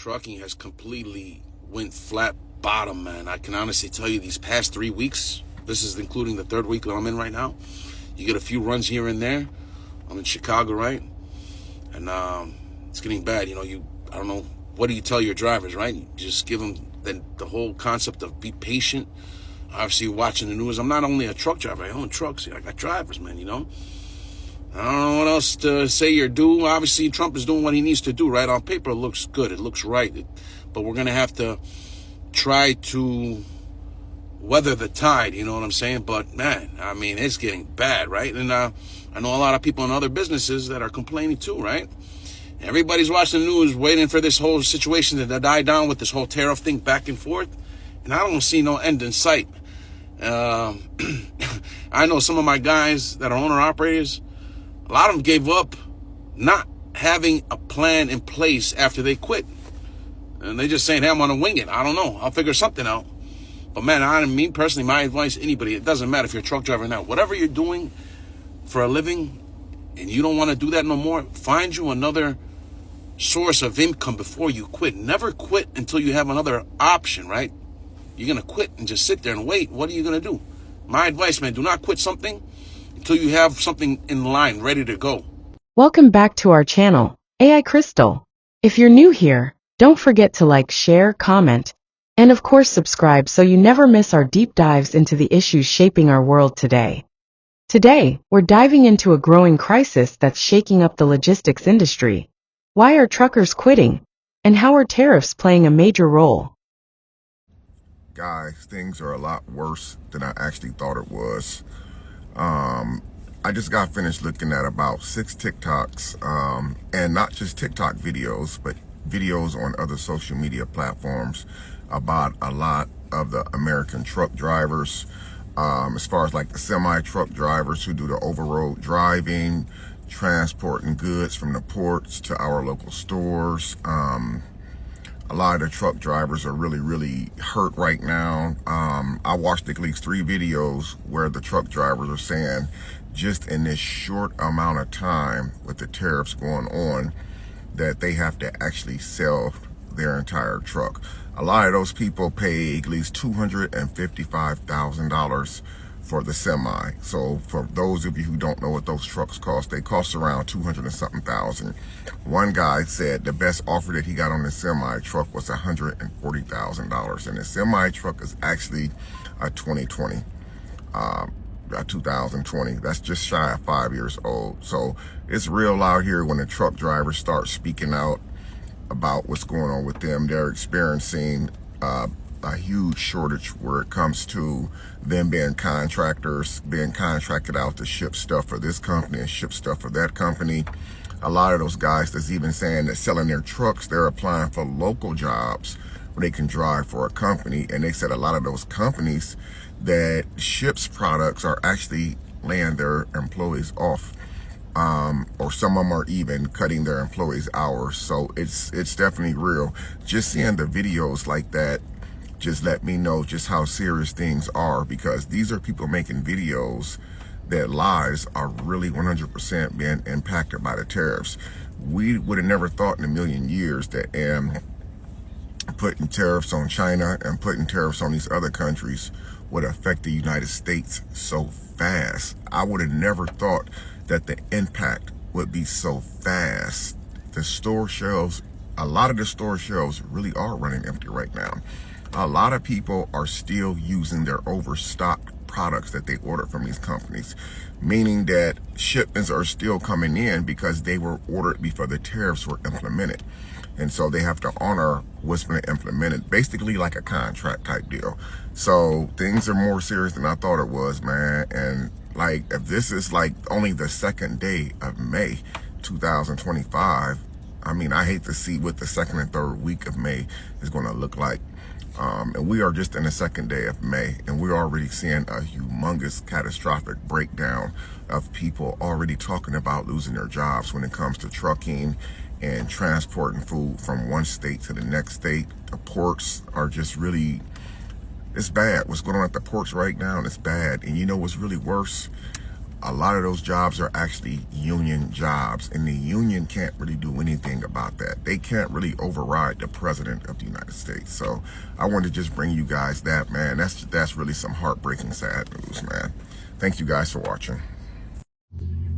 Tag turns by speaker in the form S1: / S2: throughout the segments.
S1: trucking has completely went flat bottom, man. I can honestly tell you these past 3 weeks, this is including the third week that I'm in right now, you get a few runs here and there. I'm in Chicago, right? And it's getting bad. I don't know, what do you tell your drivers, right? You just give them the whole concept of be patient. Obviously, watching the news, I'm not only a truck driver, I own trucks. I got drivers, man, I don't know what else to say or do. Obviously, Trump is doing what he needs to do, right? On paper, it looks good. It looks right. But we're going to have to try to weather the tide, you know what I'm saying? But, man, I mean, it's getting bad, right? And I know a lot of people in other businesses that are complaining too, right? Everybody's watching the news, waiting for this whole situation to die down with this whole tariff thing back and forth. And I don't see no end in sight. I know some of my guys that are owner-operators, a lot of them gave up not having a plan in place after they quit. And they just saying, hey, I'm going to wing it. I don't know. I'll figure something out. But, man, me personally, my advice, anybody, it doesn't matter if you're a truck driver or not. Whatever you're doing for a living and you don't want to do that no more, find you another source of income before you quit. Never quit until you have another option, right? You're going to quit and just sit there and wait. What are you going to do? My advice, man, do not quit something until you have something in line, ready to go.
S2: Welcome back to our channel, AI Crystal. If you're new here, don't forget to like, share, comment, and of course subscribe so you never miss our deep dives into the issues shaping our world today. Today, we're diving into a growing crisis that's shaking up the logistics industry. Why are truckers quitting? And how are tariffs playing a major role?
S3: Guys, things are a lot worse than I actually thought it was. I just got finished looking at about 6 TikToks, and not just TikTok videos, but videos on other social media platforms about a lot of the American truck drivers, as far as like the semi-truck drivers who do the over-road driving, transporting goods from the ports to our local stores. A lot of the truck drivers are really hurt right now. I watched at least 3 videos where the truck drivers are saying just in this short amount of time with the tariffs going on that they have to actually sell their entire truck. A lot of those people pay at least $255,000 for the semi. So for those of you who don't know what those trucks cost, they cost around 200 and something thousand. One guy said the best offer that he got on the semi truck was $140,000, and the semi truck is actually a 2020, a 2020. That's just shy of 5 years old. So it's real out here when the truck drivers start speaking out about what's going on with them. They're experiencing a huge shortage where it comes to them being contractors, being contracted out to ship stuff for this company and ship stuff for that company. A lot of those guys that's even saying that selling their trucks, they're applying for local jobs where they can drive for a company. And they said a lot of those companies that ships products are actually laying their employees off. Or some of them are even cutting their employees' hours. So it's definitely real. Just seeing the videos like that just let me know just how serious things are, because these are people making videos that lives are really 100% being impacted by the tariffs. We would have never thought in a million years that putting tariffs on China and putting tariffs on these other countries would affect the United States so fast. I would have never thought that the impact would be so fast. The store shelves, a lot of the store shelves really are running empty right now. A lot of people are still using their overstocked products that they ordered from these companies, meaning that shipments are still coming in because they were ordered before the tariffs were implemented. And so they have to honor what's been implemented, basically like a contract type deal. So things are more serious than I thought it was, man. And like, if this is like only the second day of May 2025, I mean, I hate to see what the second and third week of May is going to look like. And we are just in the second day of May, and we're already seeing a humongous catastrophic breakdown of people already talking about losing their jobs when it comes to trucking and transporting food from one state to the next state. The ports are just really, it's bad. What's going on at the ports right now is bad. And you know what's really worse? a lot of those jobs are actually union jobs, and the union can't really do anything about that. They can't really override the president of the United States. So I wanted to just bring you guys that, man. That's really some heartbreaking, sad news, man. Thank you guys for watching.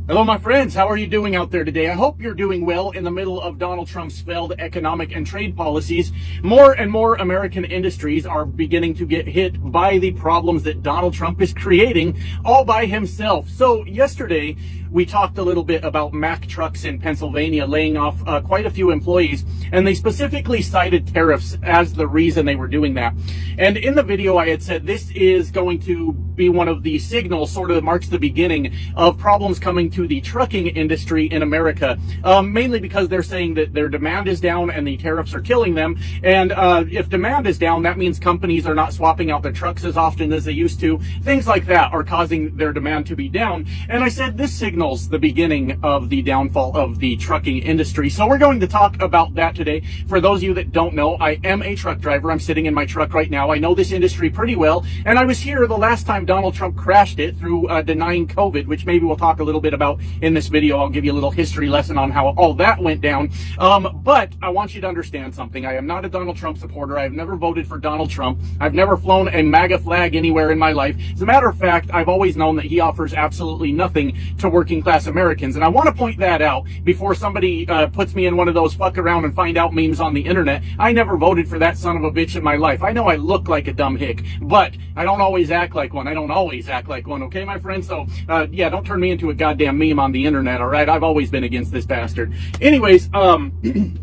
S4: Hello, my friends. How are you doing out there today? I hope you're doing well in the middle of Donald Trump's failed economic and trade policies. More and more American industries are beginning to get hit by the problems that Donald Trump is creating all by himself. So yesterday, we talked a little bit about Mack Trucks in Pennsylvania laying off quite a few employees, and they specifically cited tariffs as the reason they were doing that. And in the video, I had said this is going to be one of the signals, sort of marks the beginning of problems coming to the trucking industry in America, mainly because they're saying that their demand is down and the tariffs are killing them. And if demand is down, that means companies are not swapping out their trucks as often as they used to. Things like that are causing their demand to be down. And I said this signals the beginning of the downfall of the trucking industry. So we're going to talk about that today. For those of you that don't know, I am a truck driver. I'm sitting in my truck right now. I know this industry pretty well, and I was here the last time Donald Trump crashed it through denying COVID, which maybe we'll talk a little bit about in this video. I'll give you a little history lesson on how all that went down. But I want you to understand something. I am not a Donald Trump supporter. I've never voted for Donald Trump. I've never flown a MAGA flag anywhere in my life. As a matter of fact, I've always known that he offers absolutely nothing to working class Americans. And I want to point that out before somebody puts me in one of those fuck around and find out memes on the internet. I never voted for that son of a bitch in my life. I know I look like a dumb hick, but I don't always act like one. I don't always act like one, okay, my friend? So, yeah, don't turn me into a goddamn meme on the internet, all right? I've always been against this bastard. Anyways,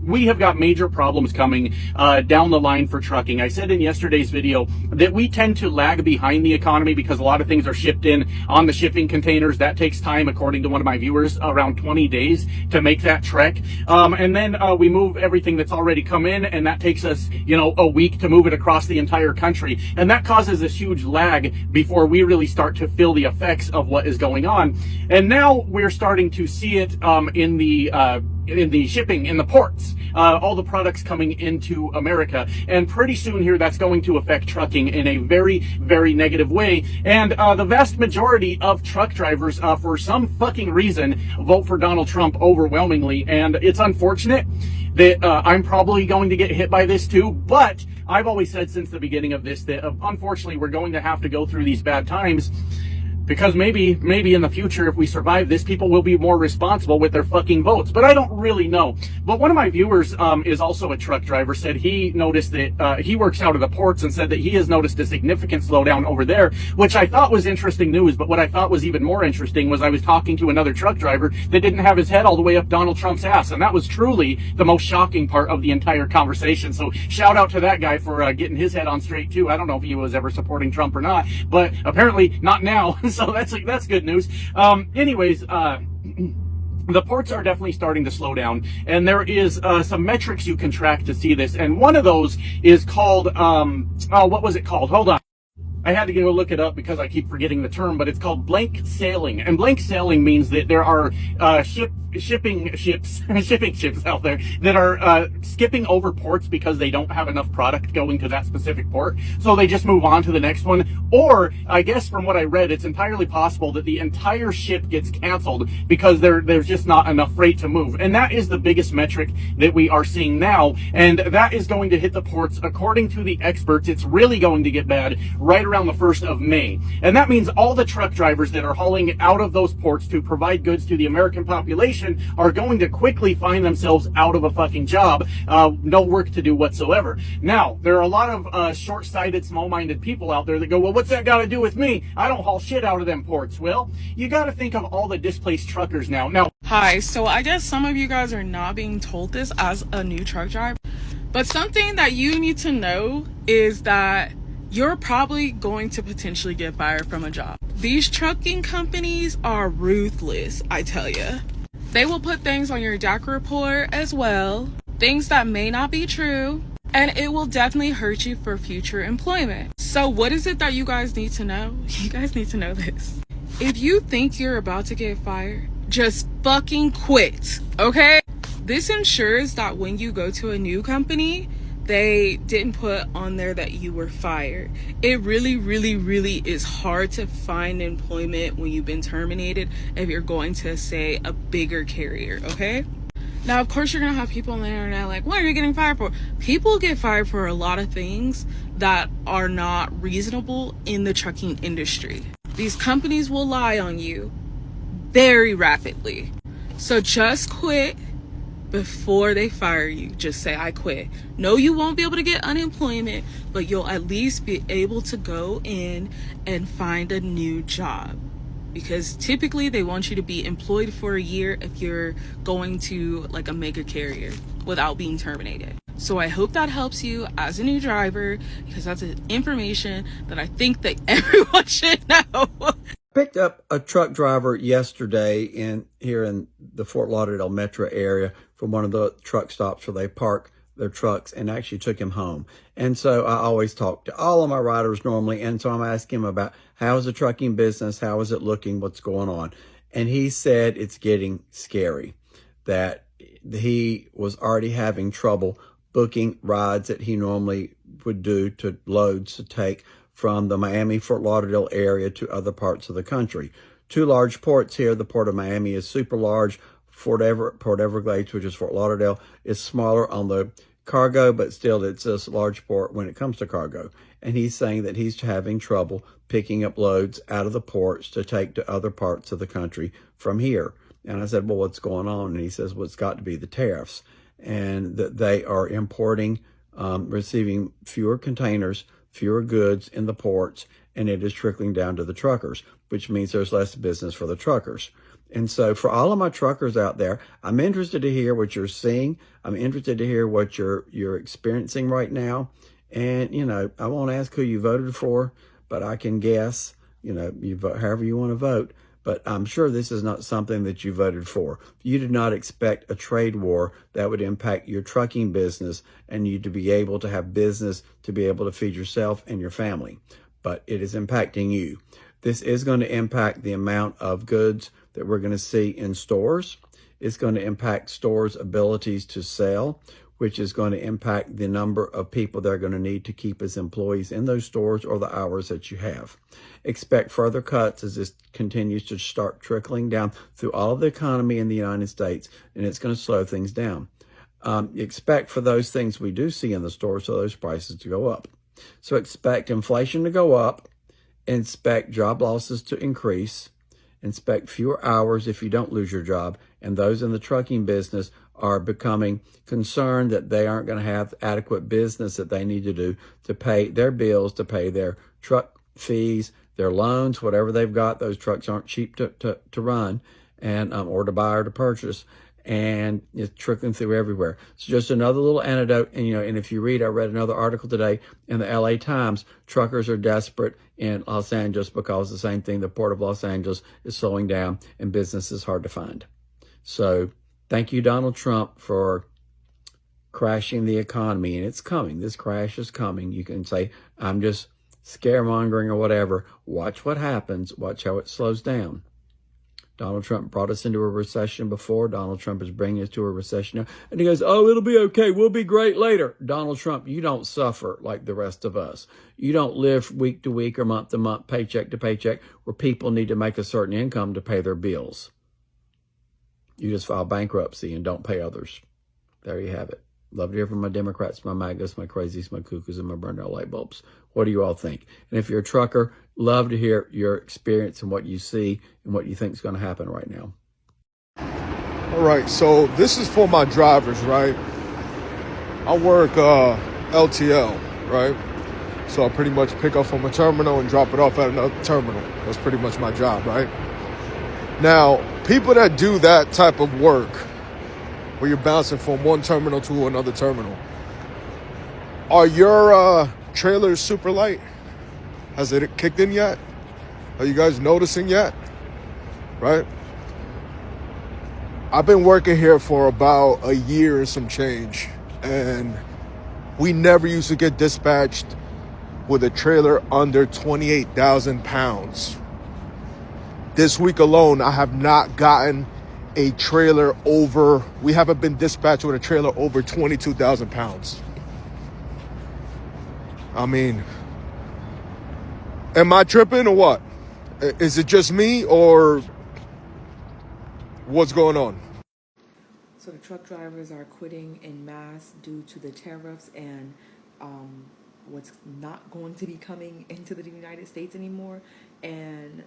S4: we have got major problems coming down the line for trucking. I said in yesterday's video that we tend to lag behind the economy because a lot of things are shipped in on the shipping containers. That takes time, according to one of my viewers, around 20 days to make that trek. And then we move everything that's already come in, and that takes us, you know, a week to move it across the entire country. And that causes this huge lag before we really start to feel the effects of what is going on. And now we're starting to see it in the shipping, in the ports, all the products coming into America. And pretty soon here, that's going to affect trucking in a very, very negative way. And the vast majority of truck drivers, for some fucking reason, vote for Donald Trump overwhelmingly. And it's unfortunate that I'm probably going to get hit by this too, but I've always said since the beginning of this that unfortunately we're going to have to go through these bad times, because maybe in the future, if we survive this, people will be more responsible with their fucking votes. But I don't really know. But one of my viewers is also a truck driver, said he noticed that he works out of the ports, and said that he has noticed a significant slowdown over there, which I thought was interesting news. But what I thought was even more interesting was I was talking to another truck driver that didn't have his head all the way up Donald Trump's ass. And that was truly the most shocking part of the entire conversation. So shout out to that guy for getting his head on straight too. I don't know if he was ever supporting Trump or not, but apparently not now. So that's good news. Anyways, the ports are definitely starting to slow down, and there is some metrics you can track to see this. And one of those is called, what was it called? Hold on. I had to go look it up because I keep forgetting the term, but it's called blank sailing. And blank sailing means that there are shipping ships out there that are skipping over ports because they don't have enough product going to that specific port, so they just move on to the next one. Or I guess from what I read, it's entirely possible that the entire ship gets canceled because there's just not enough freight to move. And that is the biggest metric that we are seeing now, and that is going to hit the ports. According to the experts, it's really going to get bad right around the 1st of May. And that means all the truck drivers that are hauling out of those ports to provide goods to the American population are going to quickly find themselves out of a fucking job, no work to do whatsoever. Now, there are a lot of short-sighted, small-minded people out there that go, well, what's that got to do with me? I don't haul shit out of them ports. Well, you got to think of all the displaced truckers now.
S5: Hi, so I guess some of you guys are not being told this as a new truck driver, but something that you need to know is that you're probably going to potentially get fired from a job. These trucking companies are ruthless, I tell you. They will put things on your DAC report as well, things that may not be true, and it will definitely hurt you for future employment. So what is it that you guys need to know? You guys need to know this. If you think you're about to get fired, just fucking quit, okay? This ensures that when you go to a new company, they didn't put on there that you were fired. It really, really, really is hard to find employment when you've been terminated if you're going to, say, a bigger carrier, okay? Now, of course, you're going to have people on the internet like, what are you getting fired for? People get fired for a lot of things that are not reasonable in the trucking industry. These companies will lie on you very rapidly. So just quit before they fire you. Just say, I quit. No, you won't be able to get unemployment, but you'll at least be able to go in and find a new job. Because typically they want you to be employed for a year if you're going to like a mega carrier without being terminated. So I hope that helps you as a new driver, because that's information that I think that everyone should know.
S6: Picked up a truck driver yesterday here in the Fort Lauderdale metro area from one of the truck stops where they park their trucks, and actually took him home. And so I always talk to all of my riders normally, and so I'm asking him about how is the trucking business, how is it looking, what's going on. And he said it's getting scary, that he was already having trouble booking rides that he normally would do to loads to take from the Miami, Fort Lauderdale area to other parts of the country. Two large ports here. The Port of Miami is super large. Port Everglades, which is Fort Lauderdale, is smaller on the cargo, but still it's a large port when it comes to cargo. And he's saying that he's having trouble picking up loads out of the ports to take to other parts of the country from here. And I said, well, what's going on? And he says, well, it's got to be the tariffs, and that they are importing, receiving fewer containers, fewer goods in the ports, and it is trickling down to the truckers, which means there's less business for the truckers. And so for all of my truckers out there, I'm interested to hear what you're seeing. I'm interested to hear what you're experiencing right now. And, you know, I won't ask who you voted for, but I can guess, you know, you vote however you want to vote. But I'm sure this is not something that you voted for. You did not expect a trade war that would impact your trucking business and you to be able to have business to be able to feed yourself and your family. But it is impacting you. This is going to impact the amount of goods that we're going to see in stores. It's going to impact stores' abilities to sell, which is going to impact the number of people they're going to need to keep as employees in those stores or the hours that you have. Expect further cuts as this continues to start trickling down through all of the economy in the United States, and it's going to slow things down. Expect for those things we do see in the stores, so those prices to go up. So expect inflation to go up, expect job losses to increase, expect fewer hours if you don't lose your job, and those in the trucking business are becoming concerned that they aren't going to have adequate business that they need to do to pay their bills, to pay their truck fees, their loans, whatever they've got. Those trucks aren't cheap to run and or to buy or to purchase, and it's trickling through everywhere. It's just another little anecdote. And, you know, and if you read, I read another article today in the LA Times, truckers are desperate in Los Angeles because the same thing, the Port of Los Angeles is slowing down and business is hard to find. So thank you, Donald Trump, for crashing the economy. And it's coming. This crash is coming. You can say, I'm just scaremongering or whatever. Watch what happens. Watch how it slows down. Donald Trump brought us into a recession before. Donald Trump is bringing us to a recession now. And he goes, oh, it'll be okay. We'll be great later. Donald Trump, you don't suffer like the rest of us. You don't live week to week or month to month, paycheck to paycheck, where people need to make a certain income to pay their bills. You just file bankruptcy and don't pay others. There you have it. Love to hear from my Democrats, my MAGAs, my crazies, my cuckoos, and my burned out light bulbs. What do you all think? And if you're a trucker, love to hear your experience and what you see and what you think is going to happen right now.
S7: All right, so this is for my drivers, right? I work LTL, right? So I pretty much pick up from a terminal and drop it off at another terminal. That's pretty much my job, right? Now, people that do that type of work, where you're bouncing from one terminal to another terminal, are your trailers super light? Has it kicked in yet? Are you guys noticing yet? Right? I've been working here for about a year and some change, and we never used to get dispatched with a trailer under 28,000 pounds. This week alone, I have not gotten a trailer over, we haven't been dispatched with a trailer over 22,000 pounds. I mean, am I tripping or what? Is it just me or what's going on?
S8: So the truck drivers are quitting in mass due to the tariffs and what's not going to be coming into the United States anymore. And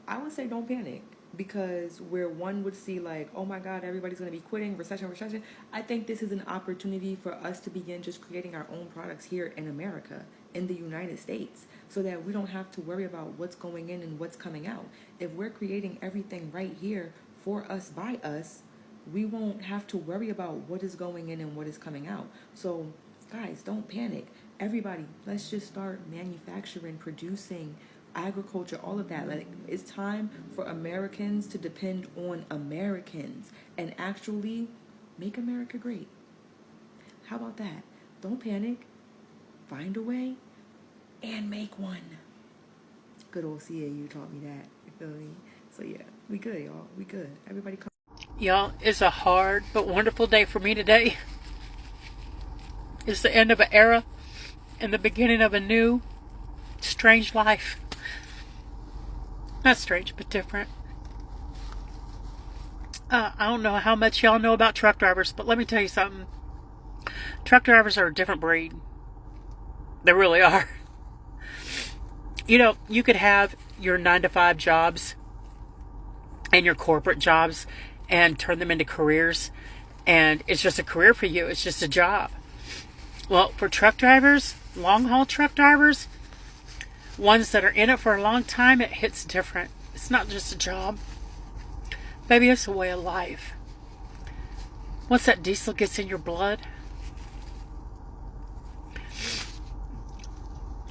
S8: I would say don't panic, because where one would see like, oh my God, everybody's going to be quitting, recession, I think this is an opportunity for us to begin just creating our own products here in America, in the United States, so that we don't have to worry about what's going in and what's coming out. If we're creating everything right here for us, by us, we won't have to worry about what is going in and what is coming out. So guys, don't panic. Everybody, let's just start manufacturing, producing, agriculture, all of that. Like, it's time for Americans to depend on Americans and actually make America great. How about that? Don't panic. Find a way and make one. Good old CAU taught me that. You feel me? So yeah, we good, y'all. We good. Everybody come.
S9: Y'all, it's a hard but wonderful day for me today. It's the end of an era and the beginning of a new, strange life. Not strange, but different. I don't know how much y'all know about truck drivers, but let me tell you something. Truck drivers are a different breed. They really are. You know, you could have your 9-to-5 jobs and your corporate jobs and turn them into careers, and it's just a career for you. It's just a job. Well, for truck drivers, long-haul truck drivers, ones that are in it for a long time, it hits different. It's not just a job. Baby, it's a way of life. Once that diesel gets in your blood,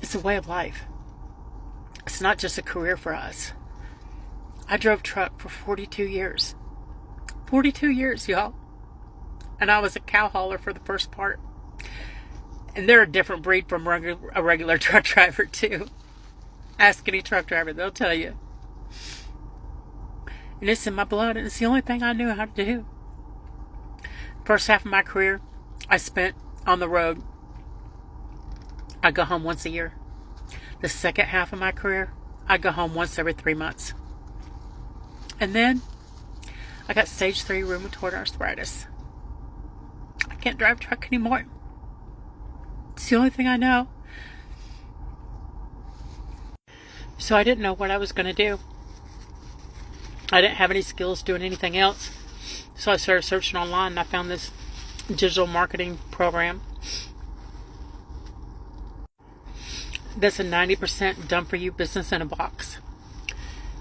S9: it's a way of life. It's not just a career for us. I drove truck for 42 years. 42 years, y'all. And I was a cow hauler for the first part. And they're a different breed from a regular truck driver, too. Ask any truck driver, they'll tell you. And it's in my blood, and it's the only thing I knew how to do. First half of my career, I spent on the road. I go home once a year. The second half of my career, I go home once every 3 months. And then, I got stage 3 rheumatoid arthritis. I can't drive truck anymore. It's the only thing I know. So I didn't know what I was going to do. I didn't have any skills doing anything else. So I started searching online, and I found this digital marketing program that's a 90% done-for-you business in a box.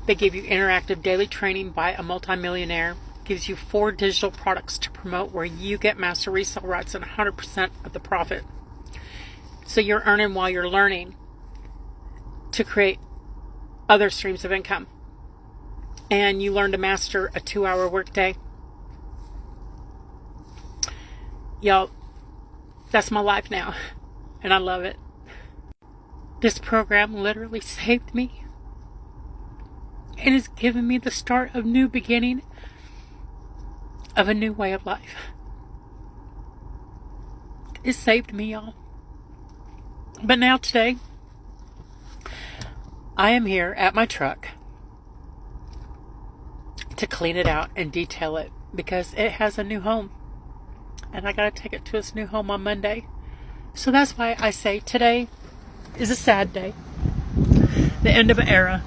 S9: They give you interactive daily training by a multimillionaire. Gives you 4 digital products to promote where you get master resale rights and 100% of the profit. So you're earning while you're learning to create other streams of income. And you learn to master a 2-hour workday. Y'all, that's my life now. And I love it. This program literally saved me. And has given me the start of new beginning of a new way of life. It saved me, y'all. But now today, I am here at my truck to clean it out and detail it because it has a new home. And I gotta take it to its new home on Monday. So that's why I say today is a sad day. The end of an era.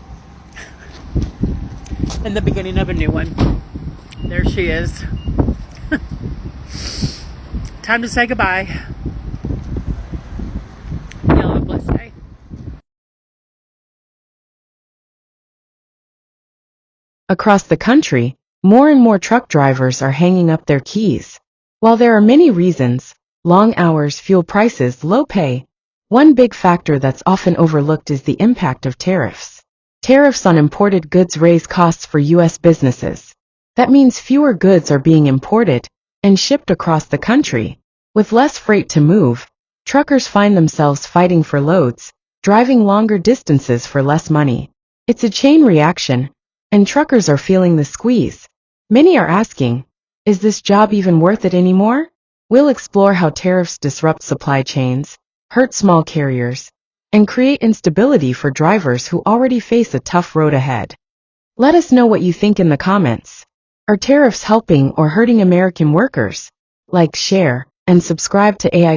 S9: And the beginning of a new one. There she is. Time to say goodbye. Y'all have a blessed day.
S2: Across the country, more and more truck drivers are hanging up their keys. While there are many reasons, long hours, fuel prices, low pay, one big factor that's often overlooked is the impact of tariffs. Tariffs on imported goods raise costs for U.S. businesses. That means fewer goods are being imported and shipped across the country. With less freight to move, truckers find themselves fighting for loads, driving longer distances for less money. It's a chain reaction, and truckers are feeling the squeeze. Many are asking, is this job even worth it anymore? We'll explore how tariffs disrupt supply chains, hurt small carriers, and create instability for drivers who already face a tough road ahead. Let us know what you think in the comments. Are tariffs helping or hurting American workers? Like, share, and subscribe to AI